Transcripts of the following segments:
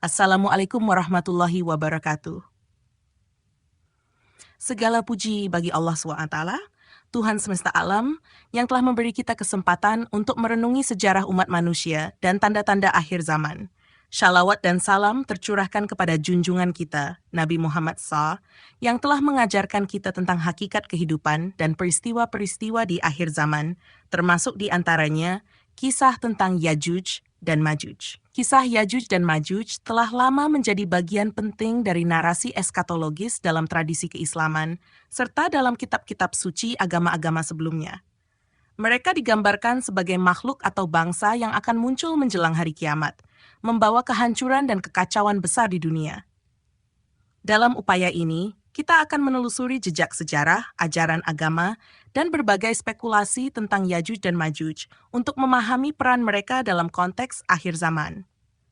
Assalamualaikum warahmatullahi wabarakatuh. Segala puji bagi Allah SWT, Tuhan semesta alam, yang telah memberi kita kesempatan untuk merenungi sejarah umat manusia dan tanda-tanda akhir zaman. Shalawat dan salam tercurahkan kepada junjungan kita, Nabi Muhammad SAW, yang telah mengajarkan kita tentang hakikat kehidupan dan peristiwa-peristiwa di akhir zaman, termasuk di antaranya kisah tentang Yajuj dan Majuj. Kisah Yajuj dan Majuj telah lama menjadi bagian penting dari narasi eskatologis dalam tradisi keislaman, serta dalam kitab-kitab suci agama-agama sebelumnya. Mereka digambarkan sebagai makhluk atau bangsa yang akan muncul menjelang hari kiamat, membawa kehancuran dan kekacauan besar di dunia. Dalam upaya ini, kita akan menelusuri jejak sejarah, ajaran agama, dan berbagai spekulasi tentang Yajuj dan Majuj untuk memahami peran mereka dalam konteks akhir zaman.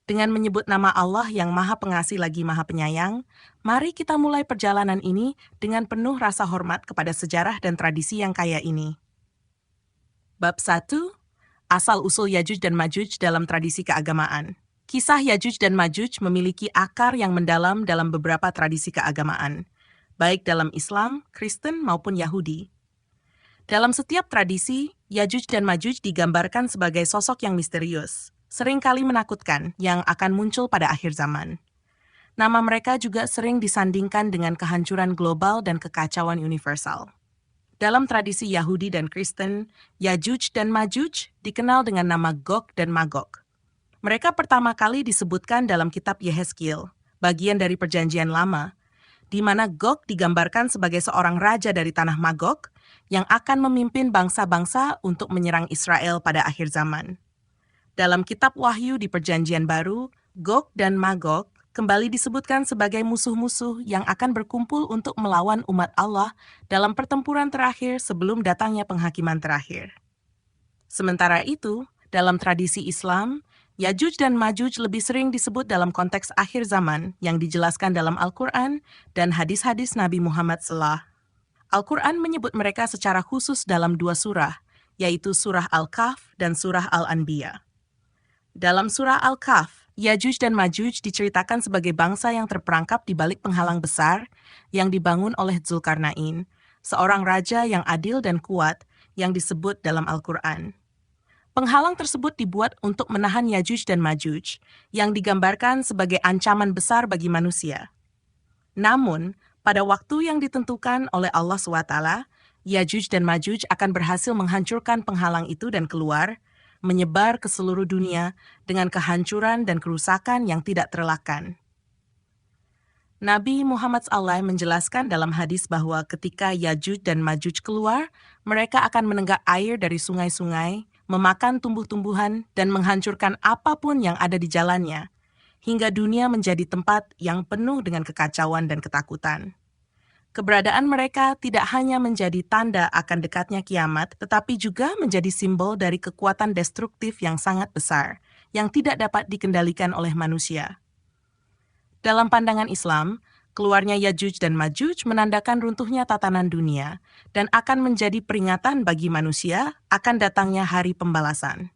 Dengan menyebut nama Allah yang Maha Pengasih lagi Maha Penyayang, mari kita mulai perjalanan ini dengan penuh rasa hormat kepada sejarah dan tradisi yang kaya ini. Bab 1. Asal-usul Yajuj dan Majuj dalam tradisi keagamaan. Kisah Yajuj dan Majuj memiliki akar yang mendalam dalam beberapa tradisi keagamaan, baik dalam Islam, Kristen, maupun Yahudi. Dalam setiap tradisi, Yajuj dan Majuj digambarkan sebagai sosok yang misterius, seringkali menakutkan, yang akan muncul pada akhir zaman. Nama mereka juga sering disandingkan dengan kehancuran global dan kekacauan universal. Dalam tradisi Yahudi dan Kristen, Yajuj dan Majuj dikenal dengan nama Gog dan Magog. Mereka pertama kali disebutkan dalam kitab Yehezkiel, bagian dari Perjanjian Lama, di mana Gog digambarkan sebagai seorang raja dari tanah Magog yang akan memimpin bangsa-bangsa untuk menyerang Israel pada akhir zaman. Dalam kitab Wahyu di Perjanjian Baru, Gog dan Magog kembali disebutkan sebagai musuh-musuh yang akan berkumpul untuk melawan umat Allah dalam pertempuran terakhir sebelum datangnya penghakiman terakhir. Sementara itu, dalam tradisi Islam, Yajuj dan Majuj lebih sering disebut dalam konteks akhir zaman yang dijelaskan dalam Al-Quran dan hadis-hadis Nabi Muhammad SAW. Al-Quran menyebut mereka secara khusus dalam dua surah, yaitu surah Al-Kahf dan surah Al-Anbiya. Dalam surah Al-Kahf, Yajuj dan Majuj diceritakan sebagai bangsa yang terperangkap di balik penghalang besar yang dibangun oleh Dzulkarnain, seorang raja yang adil dan kuat yang disebut dalam Al-Quran. Penghalang tersebut dibuat untuk menahan Yajuj dan Majuj, yang digambarkan sebagai ancaman besar bagi manusia. Namun, pada waktu yang ditentukan oleh Allah SWT, Yajuj dan Majuj akan berhasil menghancurkan penghalang itu dan keluar, menyebar ke seluruh dunia dengan kehancuran dan kerusakan yang tidak terelakkan. Nabi Muhammad SAW menjelaskan dalam hadis bahwa ketika Yajuj dan Majuj keluar, mereka akan menenggak air dari sungai-sungai, memakan tumbuh-tumbuhan, dan menghancurkan apapun yang ada di jalannya, hingga dunia menjadi tempat yang penuh dengan kekacauan dan ketakutan. Keberadaan mereka tidak hanya menjadi tanda akan dekatnya kiamat, tetapi juga menjadi simbol dari kekuatan destruktif yang sangat besar, yang tidak dapat dikendalikan oleh manusia. Dalam pandangan Islam, keluarnya Yajuj dan Majuj menandakan runtuhnya tatanan dunia dan akan menjadi peringatan bagi manusia akan datangnya hari pembalasan.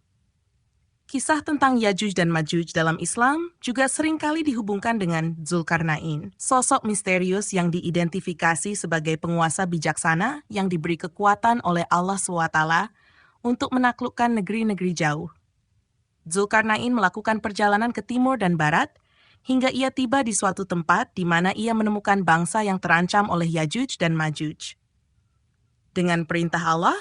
Kisah tentang Yajuj dan Majuj dalam Islam juga seringkali dihubungkan dengan Dzulkarnain, sosok misterius yang diidentifikasi sebagai penguasa bijaksana yang diberi kekuatan oleh Allah SWT untuk menaklukkan negeri-negeri jauh. Dzulkarnain melakukan perjalanan ke timur dan barat, hingga ia tiba di suatu tempat di mana ia menemukan bangsa yang terancam oleh Yajuj dan Majuj. Dengan perintah Allah,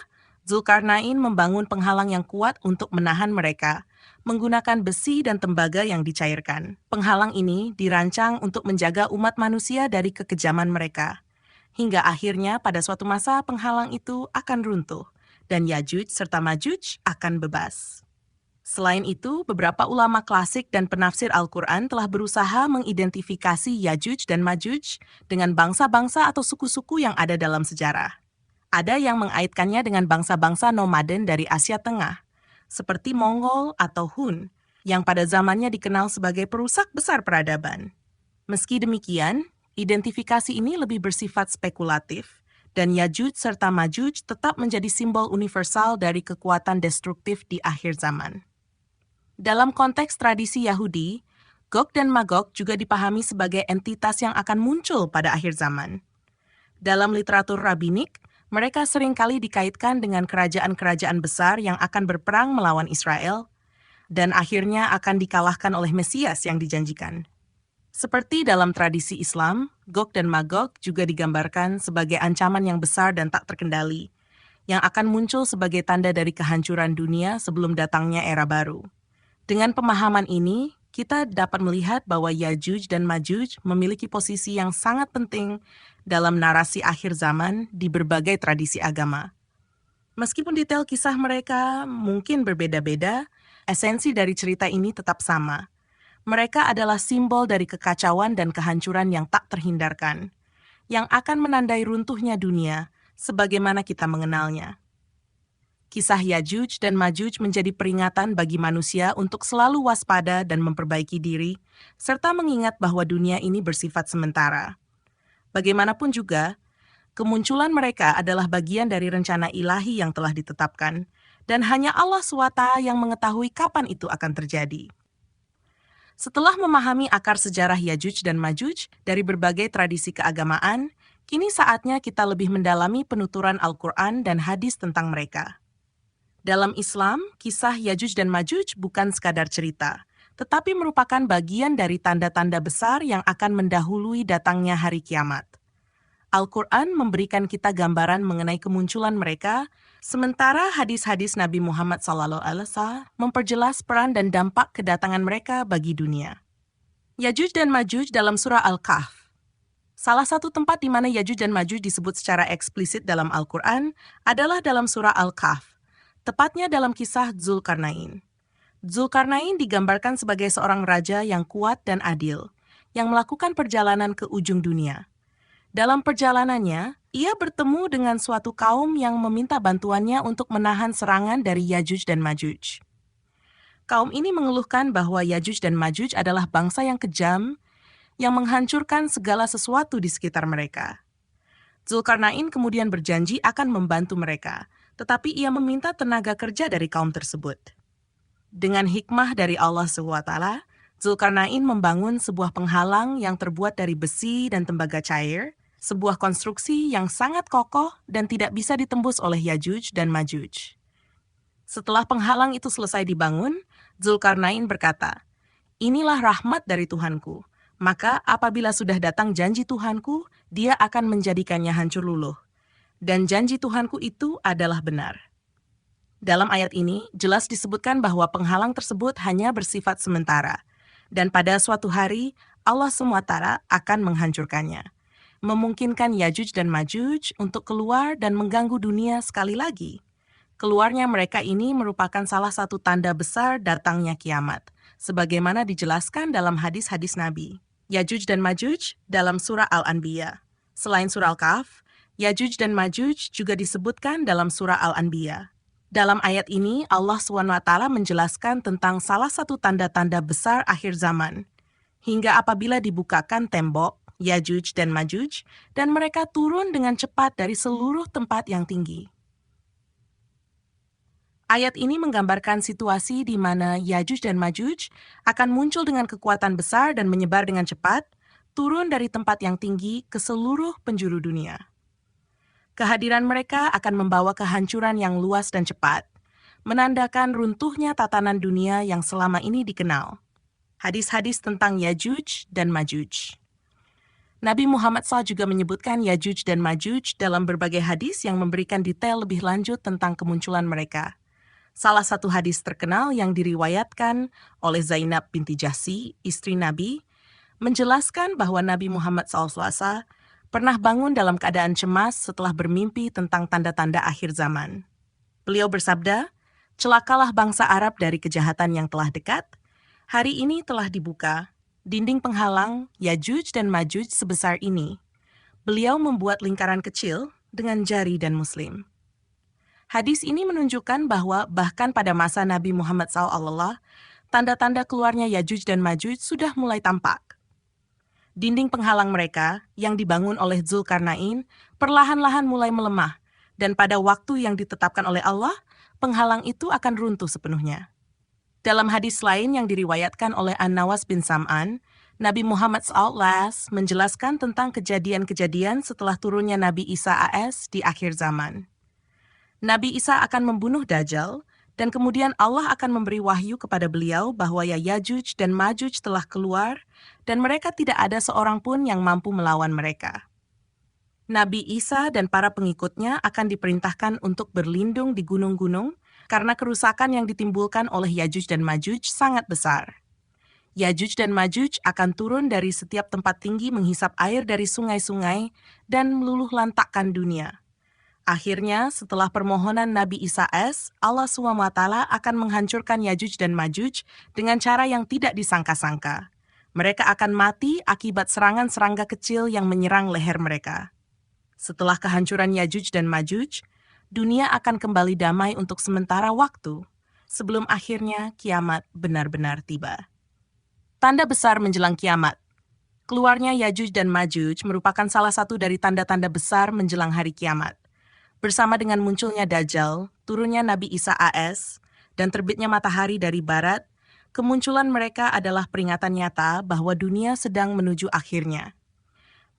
Dzulkarnain membangun penghalang yang kuat untuk menahan mereka, menggunakan besi dan tembaga yang dicairkan. Penghalang ini dirancang untuk menjaga umat manusia dari kekejaman mereka, hingga akhirnya pada suatu masa penghalang itu akan runtuh, dan Yajuj serta Majuj akan bebas. Selain itu, beberapa ulama klasik dan penafsir Al-Quran telah berusaha mengidentifikasi Yajuj dan Majuj dengan bangsa-bangsa atau suku-suku yang ada dalam sejarah. Ada yang mengaitkannya dengan bangsa-bangsa nomaden dari Asia Tengah, seperti Mongol atau Hun, yang pada zamannya dikenal sebagai perusak besar peradaban. Meski demikian, identifikasi ini lebih bersifat spekulatif, dan Yajuj serta Majuj tetap menjadi simbol universal dari kekuatan destruktif di akhir zaman. Dalam konteks tradisi Yahudi, Gog dan Magog juga dipahami sebagai entitas yang akan muncul pada akhir zaman. Dalam literatur rabbinik, mereka seringkali dikaitkan dengan kerajaan-kerajaan besar yang akan berperang melawan Israel dan akhirnya akan dikalahkan oleh Mesias yang dijanjikan. Seperti dalam tradisi Islam, Gog dan Magog juga digambarkan sebagai ancaman yang besar dan tak terkendali, yang akan muncul sebagai tanda dari kehancuran dunia sebelum datangnya era baru. Dengan pemahaman ini, kita dapat melihat bahwa Yajuj dan Majuj memiliki posisi yang sangat penting dalam narasi akhir zaman di berbagai tradisi agama. Meskipun detail kisah mereka mungkin berbeda-beda, esensi dari cerita ini tetap sama. Mereka adalah simbol dari kekacauan dan kehancuran yang tak terhindarkan, yang akan menandai runtuhnya dunia sebagaimana kita mengenalnya. Kisah Yajuj dan Majuj menjadi peringatan bagi manusia untuk selalu waspada dan memperbaiki diri, serta mengingat bahwa dunia ini bersifat sementara. Bagaimanapun juga, kemunculan mereka adalah bagian dari rencana ilahi yang telah ditetapkan, dan hanya Allah SWT yang mengetahui kapan itu akan terjadi. Setelah memahami akar sejarah Yajuj dan Majuj dari berbagai tradisi keagamaan, kini saatnya kita lebih mendalami penuturan Al-Quran dan hadis tentang mereka. Dalam Islam, kisah Yajuj dan Majuj bukan sekadar cerita, tetapi merupakan bagian dari tanda-tanda besar yang akan mendahului datangnya hari kiamat. Al-Quran memberikan kita gambaran mengenai kemunculan mereka, sementara hadis-hadis Nabi Muhammad SAW memperjelas peran dan dampak kedatangan mereka bagi dunia. Yajuj dan Majuj dalam surah Al-Kahf. Salah satu tempat di mana Yajuj dan Majuj disebut secara eksplisit dalam Al-Quran adalah dalam surah Al-Kahf, tepatnya dalam kisah Dzulkarnain. Dzulkarnain digambarkan sebagai seorang raja yang kuat dan adil, yang melakukan perjalanan ke ujung dunia. Dalam perjalanannya, ia bertemu dengan suatu kaum yang meminta bantuannya untuk menahan serangan dari Yajuj dan Majuj. Kaum ini mengeluhkan bahwa Yajuj dan Majuj adalah bangsa yang kejam, yang menghancurkan segala sesuatu di sekitar mereka. Dzulkarnain kemudian berjanji akan membantu mereka, tetapi ia meminta tenaga kerja dari kaum tersebut. Dengan hikmah dari Allah SWT, Dzulkarnain membangun sebuah penghalang yang terbuat dari besi dan tembaga cair, sebuah konstruksi yang sangat kokoh dan tidak bisa ditembus oleh Yajuj dan Majuj. Setelah penghalang itu selesai dibangun, Dzulkarnain berkata, "Inilah rahmat dari Tuhanku, maka apabila sudah datang janji Tuhanku, dia akan menjadikannya hancur luluh. Dan janji Tuhanku itu adalah benar." Dalam ayat ini, jelas disebutkan bahwa penghalang tersebut hanya bersifat sementara, dan pada suatu hari, Allah SWT akan menghancurkannya, memungkinkan Yajuj dan Majuj untuk keluar dan mengganggu dunia sekali lagi. Keluarnya mereka ini merupakan salah satu tanda besar datangnya kiamat, sebagaimana dijelaskan dalam hadis-hadis Nabi. Yajuj dan Majuj dalam surah Al-Anbiya. Selain surah Al-Kahf, Yajuj dan Majuj juga disebutkan dalam surah Al-Anbiya. Dalam ayat ini, Allah SWT menjelaskan tentang salah satu tanda-tanda besar akhir zaman, hingga apabila dibukakan tembok, Yajuj dan Majuj, dan mereka turun dengan cepat dari seluruh tempat yang tinggi. Ayat ini menggambarkan situasi di mana Yajuj dan Majuj akan muncul dengan kekuatan besar dan menyebar dengan cepat, turun dari tempat yang tinggi ke seluruh penjuru dunia. Kehadiran mereka akan membawa kehancuran yang luas dan cepat, menandakan runtuhnya tatanan dunia yang selama ini dikenal. Hadis-hadis tentang Yajuj dan Majuj. Nabi Muhammad SAW juga menyebutkan Yajuj dan Majuj dalam berbagai hadis yang memberikan detail lebih lanjut tentang kemunculan mereka. Salah satu hadis terkenal yang diriwayatkan oleh Zainab binti Jahsy, istri Nabi, menjelaskan bahwa Nabi Muhammad SAW pernah bangun dalam keadaan cemas setelah bermimpi tentang tanda-tanda akhir zaman. Beliau bersabda, "Celakalah bangsa Arab dari kejahatan yang telah dekat. Hari ini telah dibuka dinding penghalang Yajuj dan Majuj sebesar ini." Beliau membuat lingkaran kecil dengan jari dan muslim. Hadis ini menunjukkan bahwa bahkan pada masa Nabi Muhammad SAW, tanda-tanda keluarnya Yajuj dan Majuj sudah mulai tampak. Dinding penghalang mereka yang dibangun oleh Dzulkarnain perlahan-lahan mulai melemah, dan pada waktu yang ditetapkan oleh Allah, penghalang itu akan runtuh sepenuhnya. Dalam hadis lain yang diriwayatkan oleh An-Nawas bin Sam'an, Nabi Muhammad SAW menjelaskan tentang kejadian-kejadian setelah turunnya Nabi Isa AS di akhir zaman. Nabi Isa akan membunuh Dajjal, dan kemudian Allah akan memberi wahyu kepada beliau bahwa Yajuj dan Majuj telah keluar, dan mereka tidak ada seorang pun yang mampu melawan mereka. Nabi Isa dan para pengikutnya akan diperintahkan untuk berlindung di gunung-gunung, karena kerusakan yang ditimbulkan oleh Yajuj dan Majuj sangat besar. Yajuj dan Majuj akan turun dari setiap tempat tinggi menghisap air dari sungai-sungai dan meluluh lantakkan dunia. Akhirnya, setelah permohonan Nabi Isa AS, Allah SWT akan menghancurkan Yajuj dan Majuj dengan cara yang tidak disangka-sangka. Mereka akan mati akibat serangan serangga kecil yang menyerang leher mereka. Setelah kehancuran Yajuj dan Majuj, dunia akan kembali damai untuk sementara waktu, sebelum akhirnya kiamat benar-benar tiba. Tanda besar menjelang kiamat. Keluarnya Yajuj dan Majuj merupakan salah satu dari tanda-tanda besar menjelang hari kiamat. Bersama dengan munculnya Dajjal, turunnya Nabi Isa AS, dan terbitnya matahari dari barat, kemunculan mereka adalah peringatan nyata bahwa dunia sedang menuju akhirnya.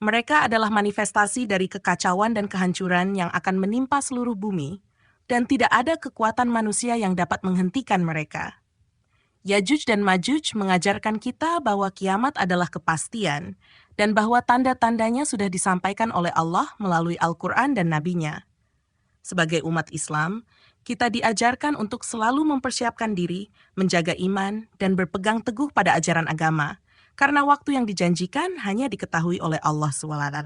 Mereka adalah manifestasi dari kekacauan dan kehancuran yang akan menimpa seluruh bumi, dan tidak ada kekuatan manusia yang dapat menghentikan mereka. Yajuj dan Majuj mengajarkan kita bahwa kiamat adalah kepastian dan bahwa tanda-tandanya sudah disampaikan oleh Allah melalui Al-Quran dan Nabi-Nya. Sebagai umat Islam, kita diajarkan untuk selalu mempersiapkan diri, menjaga iman, dan berpegang teguh pada ajaran agama, karena waktu yang dijanjikan hanya diketahui oleh Allah SWT.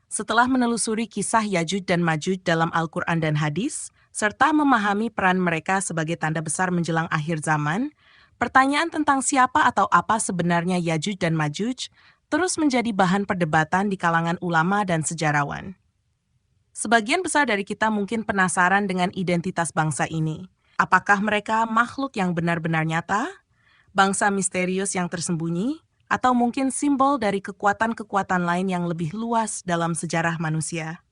Setelah menelusuri kisah Yajuj dan Majuj dalam Al-Quran dan hadis, serta memahami peran mereka sebagai tanda besar menjelang akhir zaman, pertanyaan tentang siapa atau apa sebenarnya Yajuj dan Majuj terus menjadi bahan perdebatan di kalangan ulama dan sejarawan. Sebagian besar dari kita mungkin penasaran dengan identitas bangsa ini. Apakah mereka makhluk yang benar-benar nyata, bangsa misterius yang tersembunyi, atau mungkin simbol dari kekuatan-kekuatan lain yang lebih luas dalam sejarah manusia?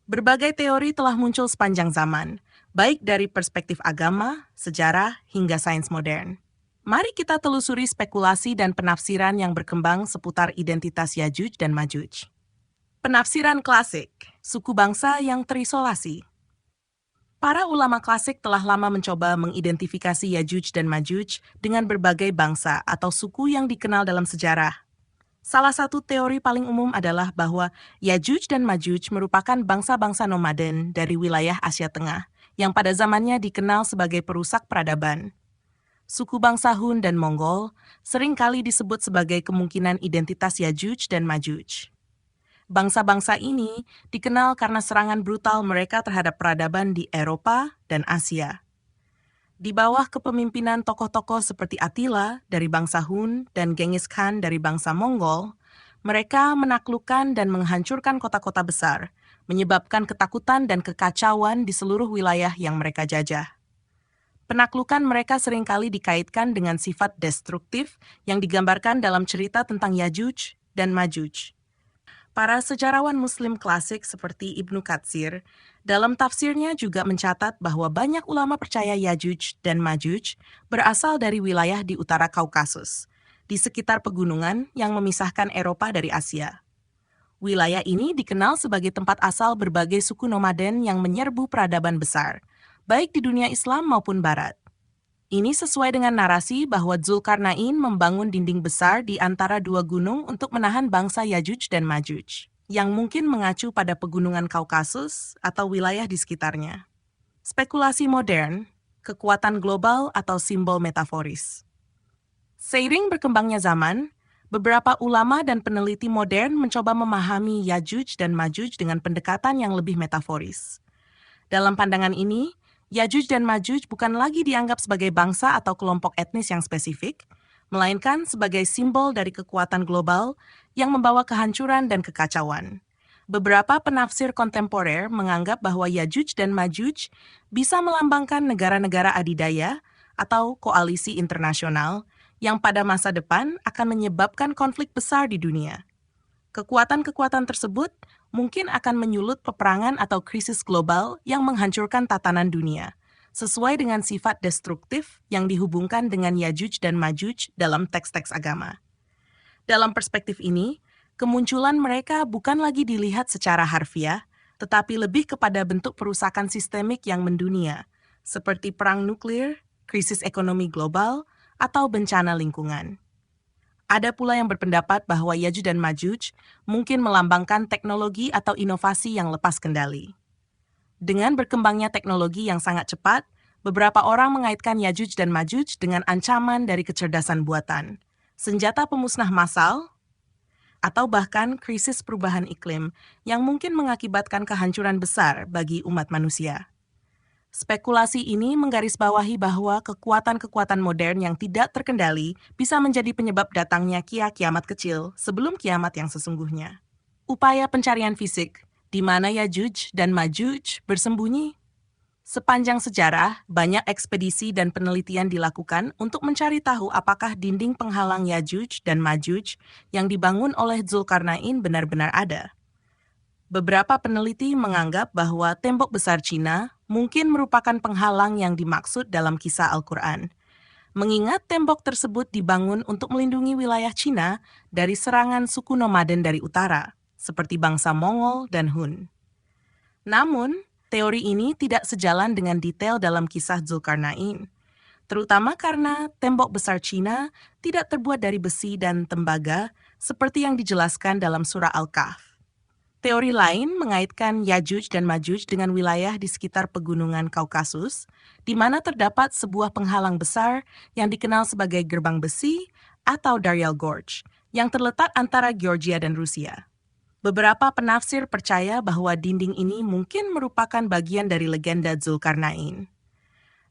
Berbagai teori telah muncul sepanjang zaman, baik dari perspektif agama, sejarah, hingga sains modern. Mari kita telusuri spekulasi dan penafsiran yang berkembang seputar identitas Yajuj dan Majuj. Penafsiran klasik, suku bangsa yang terisolasi. Para ulama klasik telah lama mencoba mengidentifikasi Yajuj dan Majuj dengan berbagai bangsa atau suku yang dikenal dalam sejarah. Salah satu teori paling umum adalah bahwa Yajuj dan Majuj merupakan bangsa-bangsa nomaden dari wilayah Asia Tengah, yang pada zamannya dikenal sebagai perusak peradaban. Suku bangsa Hun dan Mongol seringkali disebut sebagai kemungkinan identitas Yajuj dan Majuj. Bangsa-bangsa ini dikenal karena serangan brutal mereka terhadap peradaban di Eropa dan Asia. Di bawah kepemimpinan tokoh-tokoh seperti Attila dari bangsa Hun dan Genghis Khan dari bangsa Mongol, mereka menaklukkan dan menghancurkan kota-kota besar, menyebabkan ketakutan dan kekacauan di seluruh wilayah yang mereka jajah. Penaklukan mereka seringkali dikaitkan dengan sifat destruktif yang digambarkan dalam cerita tentang Yajuj dan Majuj. Para sejarawan Muslim klasik seperti Ibnu Katsir dalam tafsirnya juga mencatat bahwa banyak ulama percaya Yajuj dan Majuj berasal dari wilayah di utara Kaukasus, di sekitar pegunungan yang memisahkan Eropa dari Asia. Wilayah ini dikenal sebagai tempat asal berbagai suku nomaden yang menyerbu peradaban besar, baik di dunia Islam maupun Barat. Ini sesuai dengan narasi bahwa Dzulkarnain membangun dinding besar di antara dua gunung untuk menahan bangsa Yajuj dan Majuj, yang mungkin mengacu pada pegunungan Kaukasus atau wilayah di sekitarnya. Spekulasi modern, kekuatan global atau simbol metaforis. Seiring berkembangnya zaman, beberapa ulama dan peneliti modern mencoba memahami Yajuj dan Majuj dengan pendekatan yang lebih metaforis. Dalam pandangan ini, Yajuj dan Majuj bukan lagi dianggap sebagai bangsa atau kelompok etnis yang spesifik, melainkan sebagai simbol dari kekuatan global yang membawa kehancuran dan kekacauan. Beberapa penafsir kontemporer menganggap bahwa Yajuj dan Majuj bisa melambangkan negara-negara adidaya atau koalisi internasional yang pada masa depan akan menyebabkan konflik besar di dunia. Kekuatan-kekuatan tersebut mungkin akan menyulut peperangan atau krisis global yang menghancurkan tatanan dunia, sesuai dengan sifat destruktif yang dihubungkan dengan Yajuj dan Majuj dalam teks-teks agama. Dalam perspektif ini, kemunculan mereka bukan lagi dilihat secara harfiah, tetapi lebih kepada bentuk perusakan sistemik yang mendunia, seperti perang nuklir, krisis ekonomi global, atau bencana lingkungan. Ada pula yang berpendapat bahwa Yajuj dan Majuj mungkin melambangkan teknologi atau inovasi yang lepas kendali. Dengan berkembangnya teknologi yang sangat cepat, beberapa orang mengaitkan Yajuj dan Majuj dengan ancaman dari kecerdasan buatan, senjata pemusnah massal, atau bahkan krisis perubahan iklim yang mungkin mengakibatkan kehancuran besar bagi umat manusia. Spekulasi ini menggarisbawahi bahwa kekuatan-kekuatan modern yang tidak terkendali bisa menjadi penyebab datangnya kiamat kecil sebelum kiamat yang sesungguhnya. Upaya pencarian fisik, di mana Yajuj dan Majuj bersembunyi? Sepanjang sejarah, banyak ekspedisi dan penelitian dilakukan untuk mencari tahu apakah dinding penghalang Yajuj dan Majuj yang dibangun oleh Zulkarnain benar-benar ada. Beberapa peneliti menganggap bahwa tembok besar Cina mungkin merupakan penghalang yang dimaksud dalam kisah Al-Quran. Mengingat tembok tersebut dibangun untuk melindungi wilayah Cina dari serangan suku nomaden dari utara, seperti bangsa Mongol dan Hun. Namun, teori ini tidak sejalan dengan detail dalam kisah Zulkarnain, terutama karena tembok besar Cina tidak terbuat dari besi dan tembaga seperti yang dijelaskan dalam surah Al-Kahf. Teori lain mengaitkan Yajuj dan Majuj dengan wilayah di sekitar pegunungan Kaukasus, di mana terdapat sebuah penghalang besar yang dikenal sebagai Gerbang Besi atau Daryal Gorge, yang terletak antara Georgia dan Rusia. Beberapa penafsir percaya bahwa dinding ini mungkin merupakan bagian dari legenda Zulkarnain.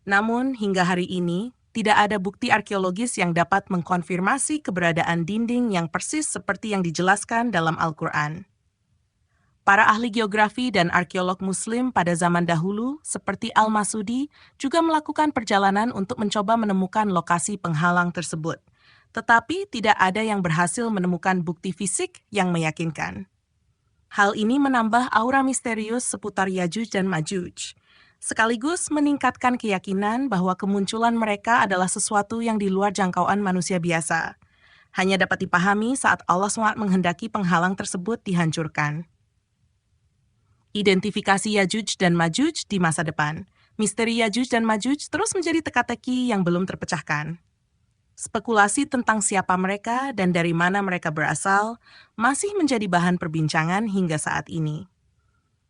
Namun, hingga hari ini, tidak ada bukti arkeologis yang dapat mengkonfirmasi keberadaan dinding yang persis seperti yang dijelaskan dalam Al-Quran. Para ahli geografi dan arkeolog Muslim pada zaman dahulu, seperti Al-Masudi, juga melakukan perjalanan untuk mencoba menemukan lokasi penghalang tersebut. Tetapi tidak ada yang berhasil menemukan bukti fisik yang meyakinkan. Hal ini menambah aura misterius seputar Yajuj dan Majuj, sekaligus meningkatkan keyakinan bahwa kemunculan mereka adalah sesuatu yang di luar jangkauan manusia biasa. Hanya dapat dipahami saat Allah SWT menghendaki penghalang tersebut dihancurkan. Identifikasi Yajuj dan Majuj di masa depan. Misteri Yajuj dan Majuj terus menjadi teka-teki yang belum terpecahkan. Spekulasi tentang siapa mereka dan dari mana mereka berasal masih menjadi bahan perbincangan hingga saat ini.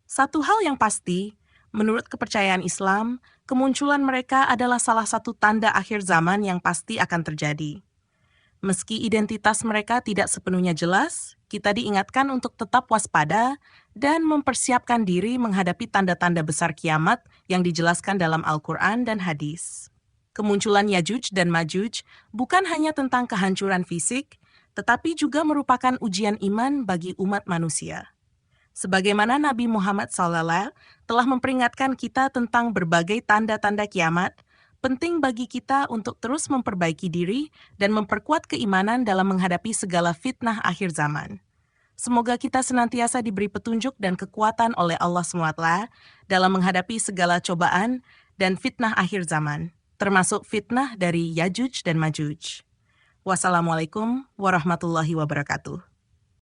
Satu hal yang pasti, menurut kepercayaan Islam, kemunculan mereka adalah salah satu tanda akhir zaman yang pasti akan terjadi. Meski identitas mereka tidak sepenuhnya jelas, kita diingatkan untuk tetap waspada dan mempersiapkan diri menghadapi tanda-tanda besar kiamat yang dijelaskan dalam Al-Quran dan hadis. Kemunculan Yajuj dan Majuj bukan hanya tentang kehancuran fisik, tetapi juga merupakan ujian iman bagi umat manusia. Sebagaimana Nabi Muhammad SAW telah memperingatkan kita tentang berbagai tanda-tanda kiamat, penting bagi kita untuk terus memperbaiki diri dan memperkuat keimanan dalam menghadapi segala fitnah akhir zaman. Semoga kita senantiasa diberi petunjuk dan kekuatan oleh Allah SWT dalam menghadapi segala cobaan dan fitnah akhir zaman, termasuk fitnah dari Yajuj dan Majuj. Wassalamualaikum warahmatullahi wabarakatuh.